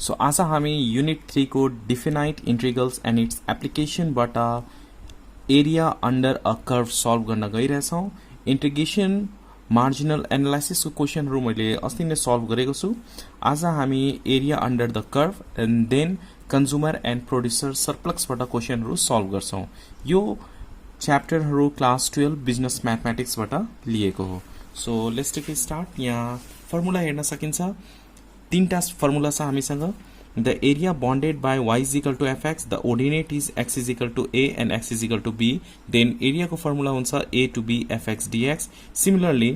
So आज हामी unit 3 को definite integrals and its application बाट area under a curve solve गर्न गइरहेछौं। इंटीग्रेशन मार्जिनल एनालाइसिस को क्वेशनहरु मैले अस्ति नै सल्भ गरेको छु। आज हामी area under the curve and then consumer and producer surplus बाट क्वेशनहरु सल्भ गर्छौं। यो च्याप्टरहरु क्लास 12 बिजनेस मैथमेटिक्स बाट लिएको हो। So let's take it start. यहाँ फर्मुला हेर्न सकिन्छ। तीनटा फर्मुला छ हामीसँग। The area bounded by y is equal to fx, the ordinate is x is equal to a and x is equal to b, then area को formula हुन्छ a to b fx dx. Similarly,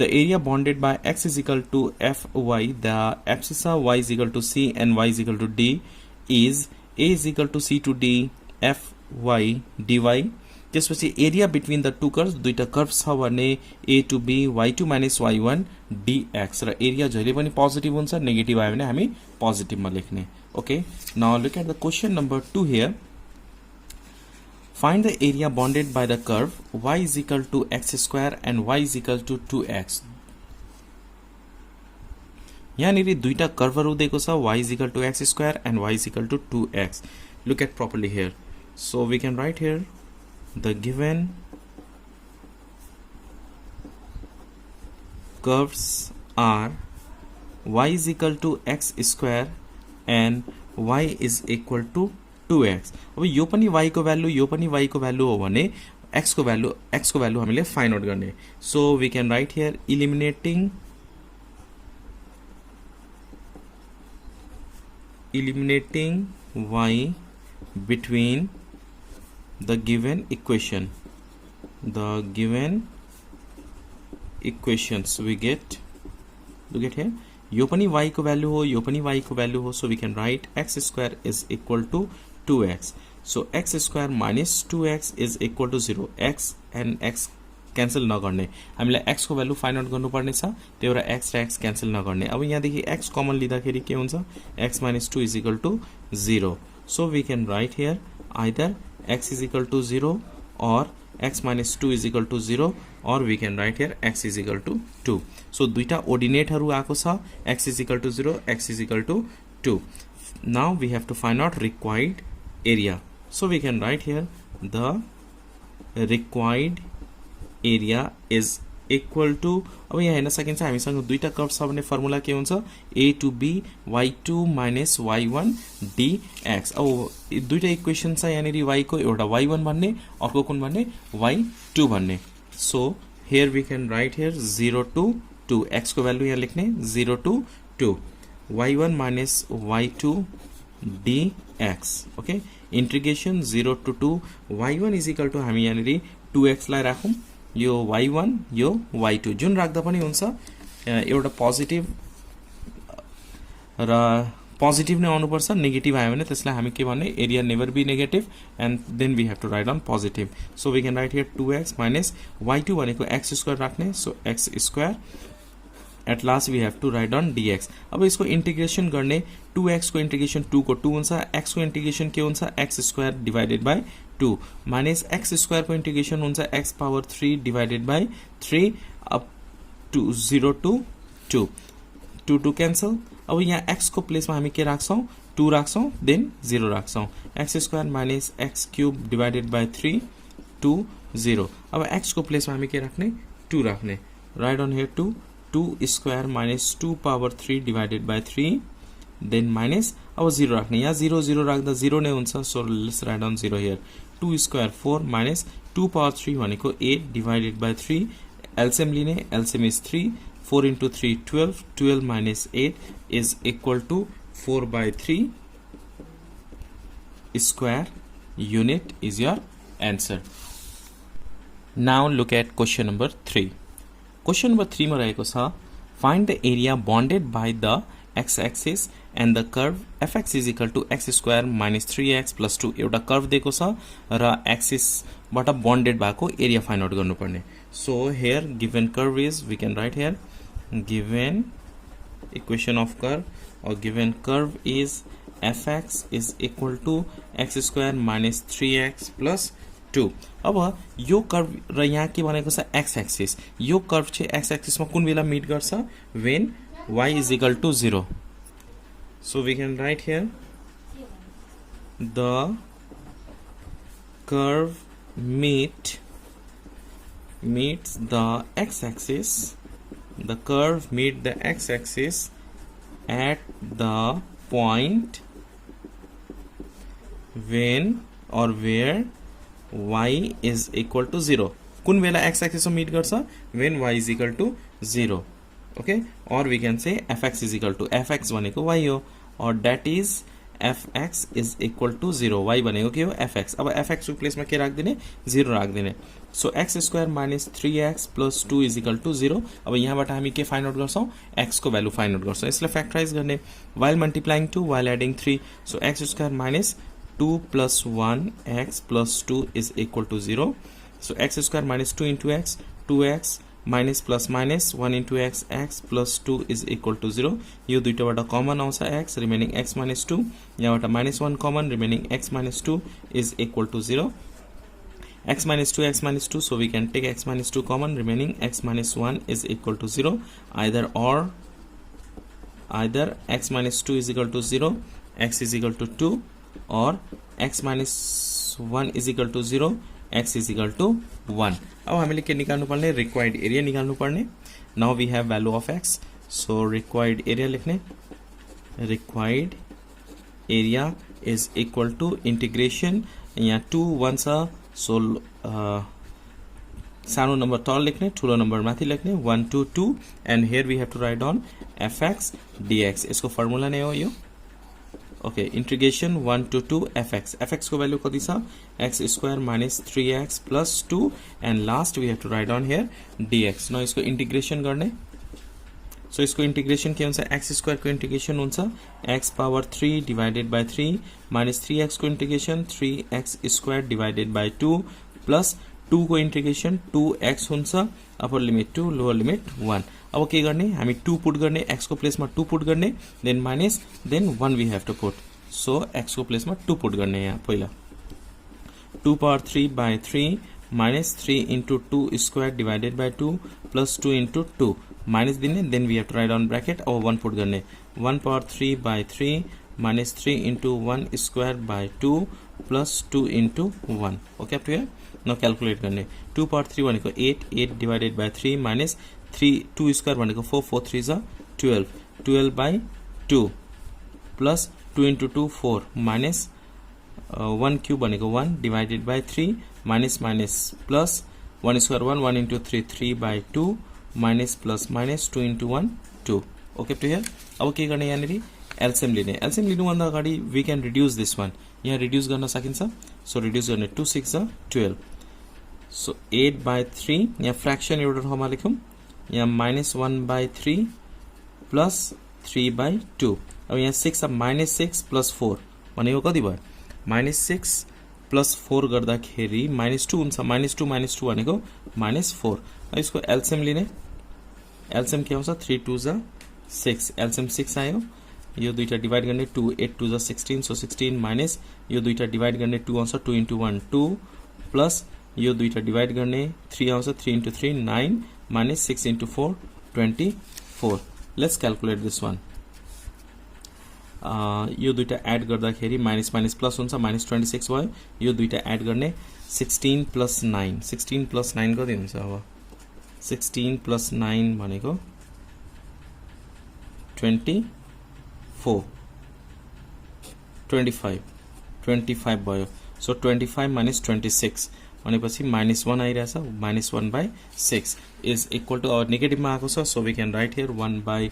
the area bonded by x is equal to fy, the abscissa y is equal to c and y is equal to d is a is equal to c to d fy dy. त्यसपछि area between the two curves, दुईटा curves छ भने a to b y2 minus y1 dx र area जहिले पनि positive हुन्छ, negative आयो भने हामी पोजिटिभमा लेख्ने। Okay, now look at the question number 2 here. Find the area bounded by the curve y is equal to x square and y is equal to 2x। यहाँनिर दुईटा कर्वहरु दिएको छ, y is equal to x square and y is equal to 2x. Look at properly here. So we can write here the given curves are y is equal to x square and y is equal to 2x. अब यो पनि y को value, यो पनि y को value हो भने x को भ्यालु हामीले फाइन्ड आउट गर्ने। So we can write here eliminating y between the given equations we get, look at here, यो पनि y को भ्यालु हो, यो पनि y को भ्यालु हो। So we can write x square is equal to 2x. So x square minus 2x is equal to 0. x and x cancel नगर्ने, हामीलाई x को भ्यालु फाइन्ड आउट गर्नुपर्ने छ, त्यही भएर x र x क्यान्सल नगर्ने। अब यहाँदेखि x कमन लिँदाखेरि के हुन्छ, x minus 2 is equal to 0. So we can write here either x is equal to 0 or x minus 2 is equal to 0, or we can write here x is equal to 2. So दुईटा ओर्डिनेटहरु आएको छ, x is equal to 0, x is equal to 2. Now we have to find out required area. So we can write here the required area is equal to, अब यहाँ हेर्न सकिन्छ हामीसँग दुईटा curve छ भने फर्मुला के हुन्छ, a to b y2 minus y1 dx। अब दुईटा इक्वेसन छ यहाँनिर y को, एउटा y1 भन्ने, अर्को कुन भन्ने y2 भन्ने। So here we can write here 0 to 2, x को भ्यालु यहाँ लेख्ने 0 to 2 y1 minus y2 dx। Okay, integration 0 to 2 y1 is equal to हामी यहाँनिर 2x लाई राखौं, यो y1 यो y2 जुन राख्दा पनि हुन्छ। एउटा पोजिटिभ र पोजिटिभ नै आउनु पर्छ, नेगेटिभ आयो भने त्यसलाई हामी के भन्ने, area never be negative and then we have to write on positive. So we can write here 2x minus y2 भनेको x स्क्वायर राख्ने, so x square at last we have to write on dx। अब यसको integration गर्ने, 2x को integration 2 को 2 हुन्छ, x को integration के हुन्छ, x square divided by 2 minus x square को इंटीग्रेशन हुन्छ x power 3 divided by 3 up to 0 to 2, 2 to cancel. अब यहाँ x को प्लेस में हामी के राख्छौं, 2 राख्छौं, देन 0 राख्छौं, x square minus x cube divided by 3 to 0। अब x को प्लेस में हामी के राख्ने, 2 राख्ने, write on here 2 square minus 2 power 3 divided by 3 then minus, अब 0 राख्ने, यहाँ 0 0 राख्दा 0 नै हुन्छ। So let's write on 0 here, 2 square 4 minus 2 power 3 भनेको 8 डिवाइडेड बाय 3, एलसीएम लिने, LCM is 3, 4 into 3 12, 12 minus 8 is equal to 4 by 3 square unit is your answer. Now look at question number 3. Question number 3 मा रहेको छ, find the area bonded by the x-axis and the curve fx is equal to x square minus 3x plus 2। एउटा curve दिएको छ र axis बाट bounded भएको area find out गर्नुपर्ने। So here given curve is, we can write here given equation of curve or given curve is fx is equal to x square minus 3x plus 2। अब यो curve र यहाँ के भनेको छ x axis, यो curve चाहिँ x एक्सिस मा कुन बेला मिट गर्छ, when y is equal to 0। So we can write here the curve meets the x-axis. The curve meets the x-axis at the point when or where y is equal to 0. कुन बेला x axis meet गर्छ when y is equal to 0. Okay, or we can say fx is equal to fx भनेको y हो, or that is fx is equal to 0. y भनेको के हो fx. अब fx को प्लेसमा के राख्दिने 0 राख्दिने. So x square minus 3x plus 2 is equal to 0. अब यहाँबाट हामी के फाइन्ड आउट गर्छौं x को भ्यालु फाइन्ड आउट गर्छौं. यसलाई फ्याक्टराइज गर्ने while multiplying 2 while adding 3. So x square minus 2 plus 1x plus 2 is equal to 0. So x square minus 2 into x, 2x minus plus minus 1 into x, x plus 2 is equal to 0. यो दुईटाबाट common आउँछ x, remaining x minus 2. यहाँबाट minus 1 common, remaining x minus 2 is equal to 0. x minus 2, x minus 2, so we can take x minus 2 common, remaining x minus 1 is equal to 0. Either x minus 2 is equal to 0, x is equal to 2, or x minus 1 is equal to 0, x is equal to 1. अब हामीले के निकाल्नु पर्ने required area निकाल्नु पर्ने. Now we have value of x, so required area लेख्ने. Required area is equal to integration, यहाँ 2 1 छ, सो सानो नम्बर तल लेख्ने, ठुलो नम्बर माथि लेख्ने, 1 2 2, and here we have to write down fx dx. यसको फर्मुला नै हो यो. Okay, integration 1 to 2 fx को value कति छ x square minus 3x plus 2, and last we have to write down here dx. now इसको integration गर्ने. so इसको integration के हुन्छ x square को integration हुन्छ x power 3 divided by 3 minus 3x को integration 3x square divided by 2 plus 2 को integration 2x हुन्छ upper limit 2 lower limit 1. अब के गर्ने हामी 2 पुट गर्ने, x को प्लेसमा 2 पुट गर्ने, then minus, then 1 we have to put. So x को प्लेसमा 2 पुट गर्ने. यहाँ पहिला 2 power 3 by 3 minus 3 into 2 square divided by 2 plus 2 into 2 minus दिने, then we have to write down bracket और 1 पुट गर्ने. 1 power 3 by 3 minus 3 into 1 square by 2 plus 2 into 1. Okay up to here. Now calculate गर्ने. 2 power 3 भनेको 8 divided by 3 minus 3 2 square भनेको 4 4 3 is 12 by 2 plus 2 into 2 4 minus 1 cube भनेको 1 divided by 3 minus plus 1 square 1 into 3 by 2 minus plus minus 2 into 1 2. okay to here. अब के गर्ने यहाँनेरि LCM लिने. LCM लिनुभन्दा अगाडि we can reduce this one. यहाँ reduce गर्न सकिन्छ. सो रिड्युस गर्ने 2 6 12. सो 8 by 3 यहाँ फ्र्याक्सन एउटा ठाउँमा लेखौँ. यहाँ minus 1 by 3 plus 3 by 2. अब यहाँ 6 अब minus 6 plus 4 भनेको कति भयो minus 6 plus 4 गर्दाखेरि minus 2 हुन्छ. minus 2 भनेको minus 4. अब यसको एलसीएम लिने. एलसीएम के आउँछ 3 2 6. एलसीएम 6 आयो. यो दुईटा डिवाइड गर्ने 2 8 2 16. सो 16 माइनस यो दुईटा डिवाइड गर्ने 2 आउँछ 2 into 1 2 प्लस यो दुईटा डिवाइड गर्ने 3 आउँछ 3 into 3 9 minus 6 into 4 24. let's calculate this one. यो दुईटा एड गर्दाखेरि माइनस माइनस प्लस हुन्छ माइनस 26 भयो. यो दुईटा एड गर्ने 16 plus 9 16 plus 9 कति हुन्छ. अब 16 plus 9 भनेको 24 25 भयो. सो 25 minus 26 भनेपछि -1 आइरहेछ. -1 by 6 इज इक्वल टु अब नेगेटिभमा आएको छ. So we can write here 1 by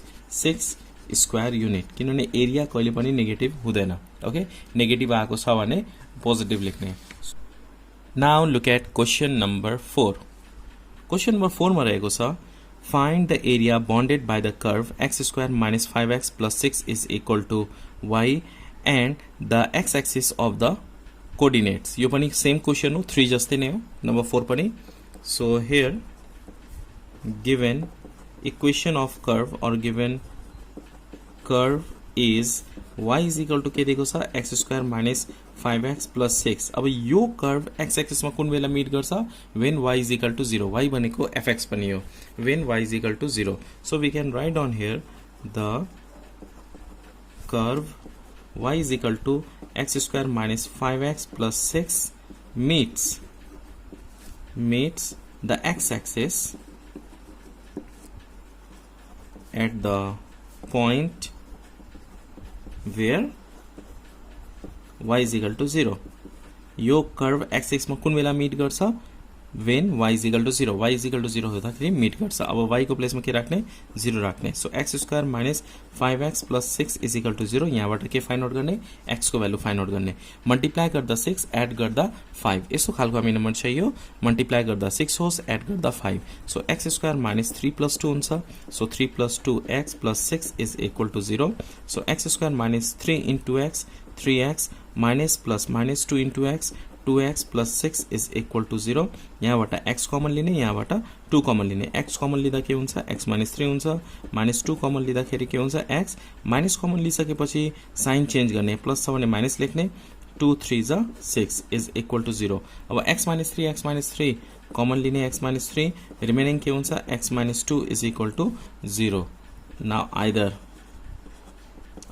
6 square unit, किनभने एरिया कहिले पनि नेगेटिभ हुँदैन. ओके, नेगेटिभ आएको छ भने पोजिटिभ लेख्ने. Now look at question number 4. Question number 4 मा रहेको छ find the area bounded by the curve x square minus 5x plus 6 is equal to y and the x axis of the coordinates. यो पनि same question हो, 3 जस्तै नै हो. Number 4 पनि. So here given equation of curve or given curve is y is equal to के दिएको छ x square minus 5x plus 6. अब यो कर्भ x एक्सिस मा कुन बेला मिट गर्छ when y is equal to 0. y भनेको fx पनि हो when y is equal to 0. so we can write down here the curve y is equal to x square minus 5x plus 6 meets the x-axis at the point where y is equal to 0. यो curve x एक्समा कुन बेला meet गर्छ when y is equal to 0. y is equal to 0 हुँदाखेरि meet गर्छ. अब y को प्लेसमा के राख्ने 0 राख्ने. So x square minus 5x plus 6 is equal to 0. यहाँबाट के फाइन्ड आउट गर्ने x को भ्यालु फाइन्ड आउट गर्ने. मल्टिप्लाई गर्दा 6 एड गर्दा 5 यस्तो खालको हामी नम्बर चाहियो. मल्टिप्लाई गर्दा 6 होस् एड गर्दा 5. So x square minus 3 plus 2 हुन्छ. So 3 plus 2x plus 6 is equal to 0. So x square minus 3 into x 3x minus plus minus 2 into x 2x plus 6 is equal to 0. यहाँबाट x common लिने यहाँबाट 2 common लिने. x common लिँदा के हुन्छ x minus 3 हुन्छ. Minus 2 common लिँदाखेरि के हुन्छ x. माइनस कमन लिइसकेपछि साइन चेन्ज गर्ने. प्लस छ भने माइनस लेख्ने. 2 3 जा 6 इज इक्वल टू 0. अब x माइनस 3 कमन लिने x माइनस 3 रिमेनिङ के हुन्छ x minus 2 is equal to 0. Now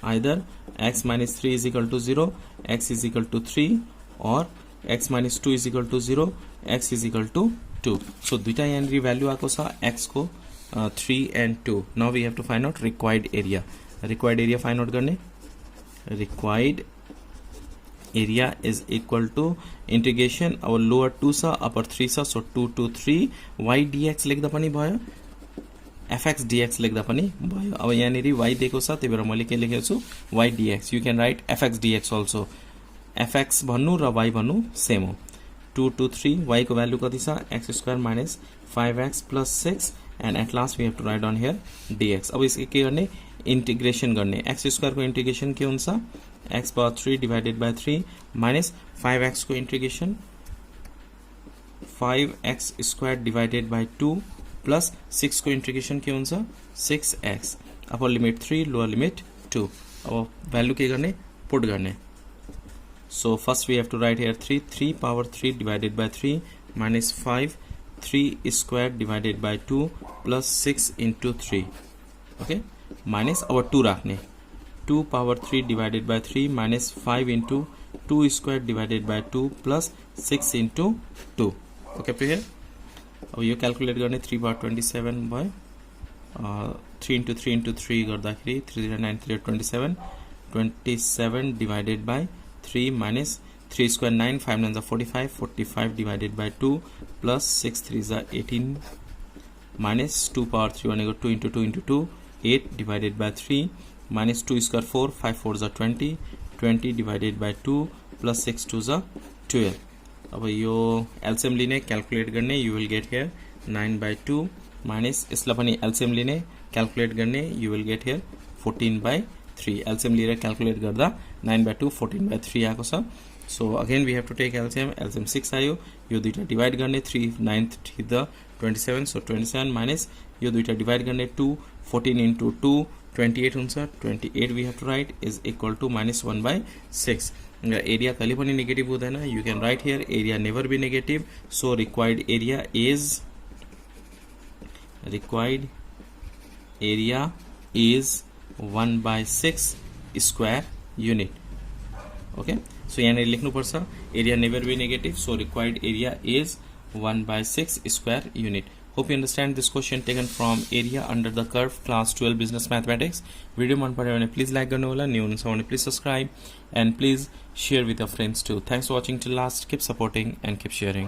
either x minus 3 is equal to 0, x is equal to 3 or x minus 2 is equal to 0, x is equal to 2. So दुईटा यहाँनिर value आएको छ x को 3 and 2. Now we have to find out required area. Required area find out गर्ने. Required area is equal to integration our lower 2 छ upper 3 छ. So 2 to 3 y dx लेख्दा पनि भयो fx dx लेख्दा पनि भयो. अब यहाँनिर y दिएको छ त्यही भएर मैले के लेखेको छु y dx. You can right fx dx also. fx भन्नु र y भन्नु सेम हो. 2 to 3 y को भ्यालु कति छ x square minus 5x plus 6 and at last we have to write on here dx. अब यसको के गर्ने इन्टिग्रेसन गर्ने. x स्क्वायर को इन्टिग्रेसन के हुन्छ x power 3 divided by 3 minus 5x को integration 5x square divided by 2 plus 6 को इंटीग्रेशन के हुन्छ 6x. Upper limit 3 lower limit 2. अब भ्यालु के गर्ने पुट गर्ने. So first we have to write here 3 power 3 divided by 3 minus 5 3 square divided by 2 plus 6 into 3. Okay minus अब 2 राख्ने. 2 power 3 divided by 3 minus 5 into 2 square divided by 2 plus 6 into 2. Okay up to here. अब यो calculate गर्ने 3 बार 27 भयो. 3 into 3 into 3 गर्दाखेरि 3 9 3 27 27 divided by 3 minus 3 square 9 5 9 45 45 divided by 2 plus 6 3 18 minus 2 power 3 भनेको 2 into 2 into 2 8 divided by 3 minus 2 square 4 5 4 20 20 divided by 2 plus 6 2 12. अब यो LCM लिने calculate गर्ने. You will get here 9 by 2 minus यसलाई पनि एलसीएम लिने क्यालकुलेट गर्ने. You will get here 14 by 3. LCM लिएर क्यालकुलेट गर्दा 9 बाई 2 14 बाई 3 आएको छ. So again we have to take LCM. LCM 6 आयो. यो दुईटा डिवाइड गर्ने 3 9 3 द 27. सो 27 माइनस यो दुईटा डिवाइड गर्ने 2 14 इन्टु 2 28 हुन्छ. 28 we have to write is equal to minus 1 by 6. Area कहिले पनि नेगेटिभ हुँदैन. You can write here area never be negative. So required area is 1 by 6 square unit. Okay so यहाँनिर लेख्नुपर्छ area never be negative. So required area is 1 by 6 square unit. Hope you understand this question taken from area under the curve class 12 business mathematics. Video मन पर्यो भने please like गर्नु होला. New हुनुहुन्छ भने please subscribe and please share with your friends too. Thanks for watching till last. Keep supporting and keep sharing.